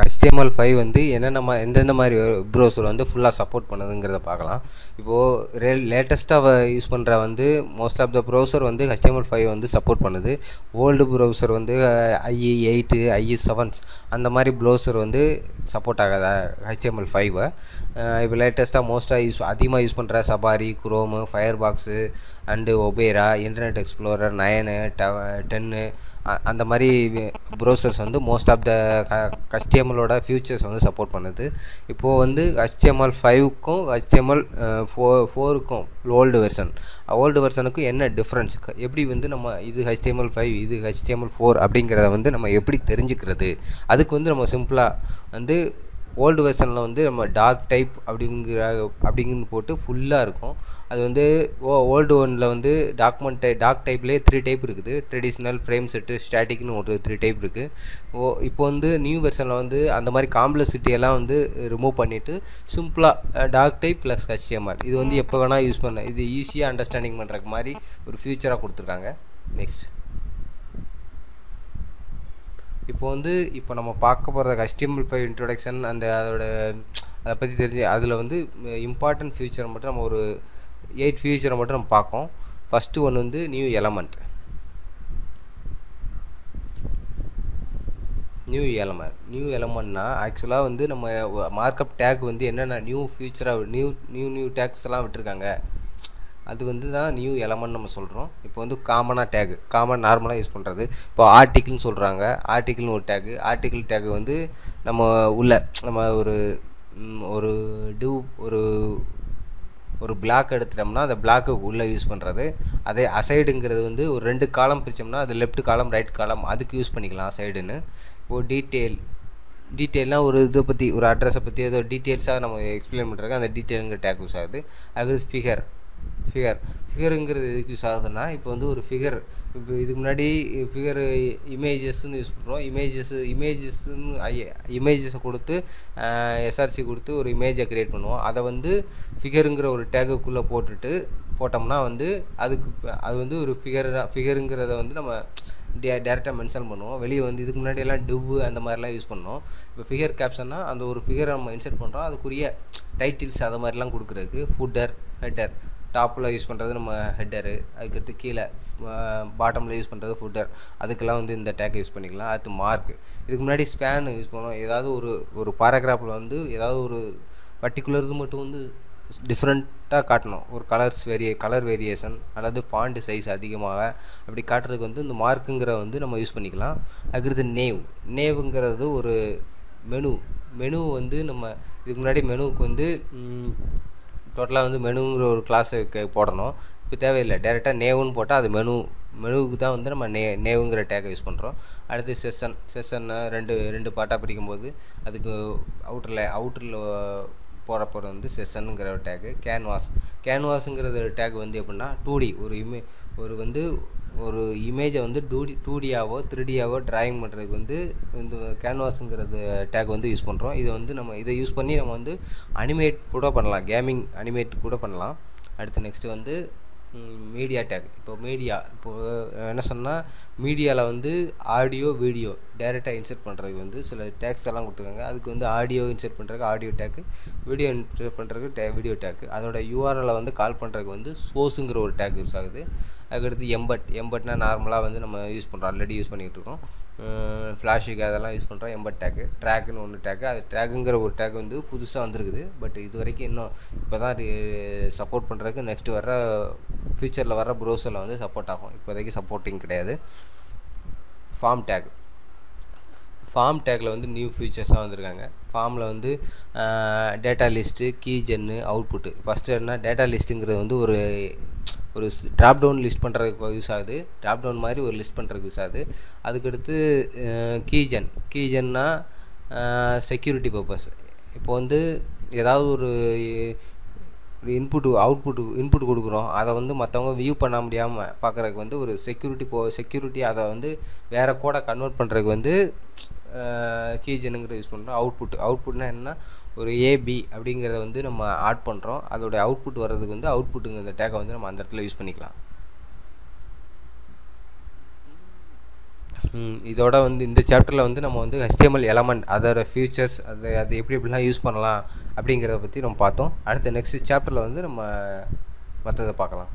HTML5 வந்து என்னென்ன எந்தெந்த மாதிரி ப்ரௌசர் வந்து ஃபுல்லாக சப்போர்ட் பண்ணுதுங்கிறத பார்க்கலாம். இப்போது லேட்டஸ்ட்டாக யூஸ் பண்ணுற வந்து மோஸ்ட் ஆஃப் த ப்ரௌசர் வந்து HTML5 வந்து சப்போர்ட் பண்ணுது. ஓல்டு ப்ரௌசர் வந்து IE8 IE7 அந்த மாதிரி ப்ரௌசர் வந்து சப்போர்ட் ஆகாத HTML5. இப்போ லேட்டஸ்ட்டாக அதிகமாக யூஸ் பண்ணுற Safari, Chrome, Firefox and Opera, Internet Explorer 9 10 அந்த மாதிரி ப்ரௌசர்ஸ் வந்து மோஸ்ட் ஆஃப் த HTMLோட ஃபியூச்சர்ஸ் வந்து சப்போர்ட் பண்ணுது. இப்போது வந்து HTML5க்கும் HTML4க்கும் ஓல்டு வெர்ஷனுக்கும் என்ன டிஃப்ரென்ஸ், எப்படி வந்து நம்ம இது HTML5 இது HTML4 அப்படிங்கிறத வந்து நம்ம எப்படி தெரிஞ்சுக்கிறது, அதுக்கு வந்து நம்ம சிம்பிளாக வந்து ஓல்டு வெர்ஷனில் வந்து நம்ம டாக் டைப் அப்படிங்கன்னு போட்டு ஃபுல்லாக இருக்கும். அது வந்து ஓல்டு ஒன்னில் வந்து டாக் டைப்லேயே 3 டைப் இருக்குது. ட்ரெடிஷ்னல், ஃப்ரேம் செட்டு, ஸ்டாட்டிக்னு ஒரு 3 டைப் இருக்குது. இப்போ வந்து நியூ வெர்ஷனில் வந்து அந்த மாதிரி காம்ப்ளெக்சிட்டியெல்லாம் வந்து ரிமூவ் பண்ணிவிட்டு சிம்பிளாக டாக் டைப் ப்ளஸ் HTML இது வந்து எப்போ வேணால் யூஸ் பண்ண, இது ஈஸியாக அண்டர்ஸ்டாண்டிங் பண்ணுறக்கு மாதிரி ஒரு ஃபியூச்சராக கொடுத்துருக்காங்க. நெக்ஸ்ட் இப்போ நம்ம பார்க்க போகிறது HTML5 இன்ட்ரோடக்ஷன் அதை பற்றி தெரிஞ்சு அதில் வந்து இம்பார்ட்டன்ட் ஃபியூச்சரை மட்டும் நம்ம ஒரு 8 ஃபியூச்சரை மட்டும் நம்ம பார்க்கோம். ஃபஸ்ட்டு ஒன்று வந்து நியூ எலமெண்ட்னா ஆக்சுவலாக வந்து நம்ம மார்க்கப் டேக் வந்து என்னென்ன நியூ ஃபியூச்சராக நியூ டேக்ஸ் எல்லாம் விட்டுருக்காங்க, அது வந்து தான் நியூ எலமெண்ட் நம்ம சொல்கிறோம். இப்போ வந்து காமன் நார்மலாக யூஸ் பண்ணுறது. இப்போ ஆர்டிக்கிள்னு சொல்கிறாங்க. ஆர்டிக்கிள்னு ஒரு ஆர்டிக்கிள் டேக் வந்து நம்ம ஒரு பிளாக் எடுத்துட்டோம்னா அந்த பிளாக்கு உள்ளே யூஸ் பண்ணுறது. அதே அசைடுங்கிறது வந்து ஒரு 2 காலம் பிரித்தோம்னா அது லெஃப்ட் காலம் ரைட் காலம் அதுக்கு யூஸ் பண்ணிக்கலாம் அசைடுன்னு. இப்போது டீட்டெயில்னால் ஒரு இதை பற்றி, ஒரு அட்ரஸை பற்றி ஏதோ டீட்டெயில்ஸாக நம்ம எக்ஸ்பிளைன் பண்ணுறாங்க, அந்த டீட்டெயிலுங்கிற டேக் யூஸ் ஆகுது. அது ஃபிகருங்கிறது எதுக்கு யூஸ் ஆகுதுன்னா, இப்போ வந்து ஒரு ஃபிகர், இப்போ இதுக்கு முன்னாடி ஃபிகர் இமேஜஸ்ன்னு யூஸ் பண்ணுறோம். இமேஜஸை கொடுத்து SRC கொடுத்து ஒரு இமேஜை க்ரியேட் பண்ணுவோம். அதை வந்து ஃபிகருங்கிற ஒரு டேகுக்குள்ளே போட்டோம்னா வந்து அது வந்து ஒரு ஃபிகருங்கிறத வந்து நம்ம டேரெக்டாக மென்ஷன் பண்ணுவோம். வெளியே வந்து இதுக்கு முன்னாடி எல்லாம் டிவ் அந்த மாதிரிலாம் யூஸ் பண்ணோம். இப்போ ஃபிகர் கேப்ஷன்னா அந்த ஒரு ஃபிகரை நம்ம இன்சர்ட் பண்ணுறோம், அதுக்குரிய டைட்டில்ஸ் அதை மாதிரிலாம் கொடுக்குறதுக்கு ஹெட்டர் டாப்பில் யூஸ் பண்ணுறது நம்ம ஹெட்டரு, அதுக்கடுத்து கீழே பாட்டமில் யூஸ் பண்ணுறது ஃபுட்டர், அதுக்கெல்லாம் வந்து இந்த டேக் யூஸ் பண்ணிக்கலாம். அடுத்து மார்க், இதுக்கு முன்னாடி ஸ்பேன் யூஸ் பண்ணுவோம். ஏதாவது ஒரு பாராகிராஃபில் வந்து ஏதாவது ஒரு பர்டிகுலர் இது மட்டும் வந்து டிஃப்ரெண்ட்டாக காட்டணும், ஒரு கலர் வேரியேஷன் அல்லது ஃபாண்ட் சைஸ் அதிகமாக அப்படி காட்டுறதுக்கு வந்து இந்த மார்க்குங்கிற வந்து நம்ம யூஸ் பண்ணிக்கலாம். அதுக்கடுத்து நேவுங்கிறது ஒரு மெனு வந்து நம்ம இதுக்கு முன்னாடி மெனுவுக்கு வந்து டோட்டலாக வந்து மெனுங்கிற ஒரு கிளாஸை போடணும். இப்போ தேவையில்லை, டேரெக்டாக நேவுன்னு போட்டால் அது மெனுவுக்கு தான் வந்து நம்ம நேவுங்கிற டேக்கை யூஸ் பண்ணுறோம். அடுத்து செஷன்னா ரெண்டு பார்ட்டாக பிரிக்கும்போது அதுக்கு அவுட்டரில் போகிறப்ப வந்து செஷனுங்கிற ஒரு டேக்கு. கேன்வாஸுங்கிறது டேக் வந்து எப்படின்னா 2D ஒரு இமேஜை வந்து 2Dயாவோ 3Dயாவோ டிராயிங் பண்ணுறதுக்கு வந்து இந்த கேன்வாஸுங்கிறது டேக் வந்து யூஸ் பண்ணுறோம். இதை யூஸ் பண்ணி நம்ம வந்து அனிமேட் கூட பண்ணலாம், கேமிங் அனிமேட் கூட பண்ணலாம். அடுத்து நெக்ஸ்ட்டு வந்து மீடியா டேக். இப்போது என்ன சொன்னால், மீடியாவில் வந்து ஆடியோ வீடியோ டைரெக்டாக இன்சர்ட் பண்ணுறதுக்கு வந்து சில டேக்ஸ் எல்லாம் கொடுத்துருக்காங்க. அதுக்கு வந்து ஆடியோ இன்சர்ட் பண்ணுறதுக்கு ஆடியோ டேக்கு, வீடியோ இன்சர்ட் பண்ணுறதுக்கு வீடியோ டேக்கு. அதோட URL வந்து கால் பண்ணுறதுக்கு வந்து சோர்ஸுங்கிற ஒரு டேக் யூஸ் ஆகுது. அதுக்கடுத்து எம்பட்னா நார்மலாக வந்து நம்ம யூஸ் பண்ணுறோம், ஆல்ரெடி யூஸ் பண்ணிகிட்டு இருக்கோம். ஃப்ளாஷுக்கு அதெல்லாம் யூஸ் பண்ணுறோம். எம்பட் ட்ராக்குன்னு ஒன்று டேக்கு. அது ட்ராக்குங்கிற ஒரு டேக் வந்து புதுசாக வந்திருக்குது. பட் இது வரைக்கும் இன்னும் இப்போ தான் சப்போர்ட் பண்ணுறதுக்கு நெக்ஸ்ட்டு வர ஃபியூச்சரில் வர ப்ரௌசரில் வந்து சப்போர்ட் ஆகும். இப்போதைக்கு சப்போர்ட்டிங் கிடையாது. ஃபார்ம் டேக்கில் வந்து நியூ ஃபீச்சர்ஸாக வந்திருக்காங்க. ஃபார்மில் வந்து டேட்டா லிஸ்ட்டு, கீஜென்னு, அவுட்புட்டு. ஃபஸ்ட்டு என்ன, டேட்டா லிஸ்ட்டுங்கிறது வந்து ஒரு ட்ராப் டவுன் லிஸ்ட் பண்ணுறதுக்கு யூஸ் ஆகுது. ட்ராப் டவுன் மாதிரி ஒரு லிஸ்ட் பண்ணுறதுக்கு யூஸ் ஆகுது. அதுக்கடுத்து கீஜென்னா செக்யூரிட்டி பர்பஸ். இப்போ வந்து ஏதாவது ஒரு இன்புட் கொடுக்குறோம், அதை வந்து மற்றவங்க வியூ பண்ண முடியாமல் பார்க்குறதுக்கு வந்து ஒரு செக்யூரிட்டி அதை வந்து வேறு கோடை கன்வெர்ட் பண்ணுறதுக்கு வந்து கீஜெனுங்கிற யூஸ் பண்ணுறோம். அவுட்புட்னா என்னென்னா, ஒரு AB அப்படிங்கிறத வந்து நம்ம ஆட் பண்ணுறோம், அதோடைய அவுட்புட் வர்றதுக்கு வந்து அவுட்புட்டுங்கிற டேக்கை வந்து நம்ம அந்த இடத்துல யூஸ் பண்ணிக்கலாம். இதோட வந்து இந்த சாப்டரில் வந்து நம்ம வந்து HTML எலமெண்ட் அதோட ஃபியூச்சர்ஸ் அது எப்படி எப்படிலாம் யூஸ் பண்ணலாம் அப்படிங்கிறத பற்றி நம்ம பார்த்தோம். அடுத்த நெக்ஸ்ட் சாப்டரில் வந்து நம்ம மற்றதை பார்க்கலாம்.